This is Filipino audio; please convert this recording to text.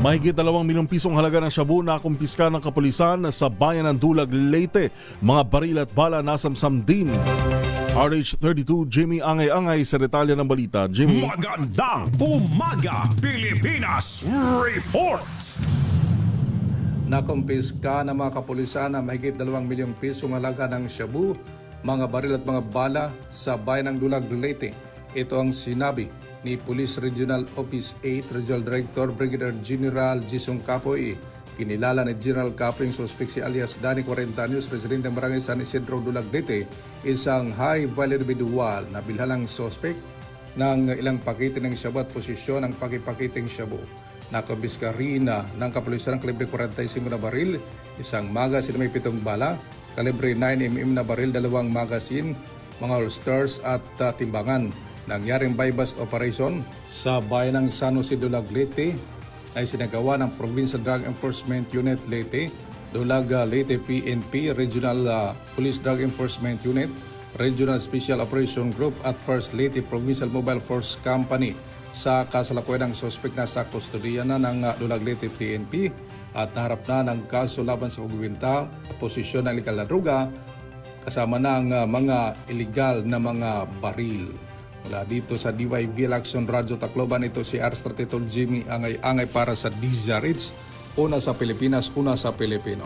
Mahigit 2 milyong pisong halaga ng shabu na kumpiska ng kapulisan sa bayan ng Dulag, Leyte. Mga baril at bala nasamsam din. RH32, Jimmy Angay-Angay sa detalye ng balita. Jimmy. Magandang umaga, Pilipinas! Report! Nakumpiska ng mga kapulisan na mahigit 2 milyong pisong halaga ng shabu, mga baril at mga bala sa bayan ng Dulag, Leyte. Ito ang sinabi ni Police Regional Office 8 Regional Director Brigadier General Jisung Kapoy. Kinilala ni General Kapring suspect si alias Danny 40 anyos, residente ng Barangay San Isidro, Dulag, Leyte, isang high-value individual na bilhalang suspect ng ilang pakete ng shabu at posisyon ng pakipakiting shabu. Nakumpiska rin ng kapulisan ng kalibre 45 na baril, isang magasin na may 7 bala, kalibre 9mm na baril, 2 magasin, mga holsters at timbangan. Nangyaring buy-bust operation sa bayan ng San Jose, Dulag, Leyte ay sinagawa ng Provincial Drug Enforcement Unit Leyte, Dulag Leyte PNP, Regional Police Drug Enforcement Unit, Regional Special Operation Group at First Leyte Provincial Mobile Force Company. Sa kasalukuyan ng suspect na sa kustodiya na ng Dulag Leyte PNP at naharap na ng kaso laban sa pagbibinta at posisyon ng ilegal na droga kasama ng mga illegal na mga baril. Mula dito sa DYV Action Radio Tacloban, ito si RH32 Jimmy Angay-Angay para sa DZRH. Una sa Pilipinas, una sa Pilipino.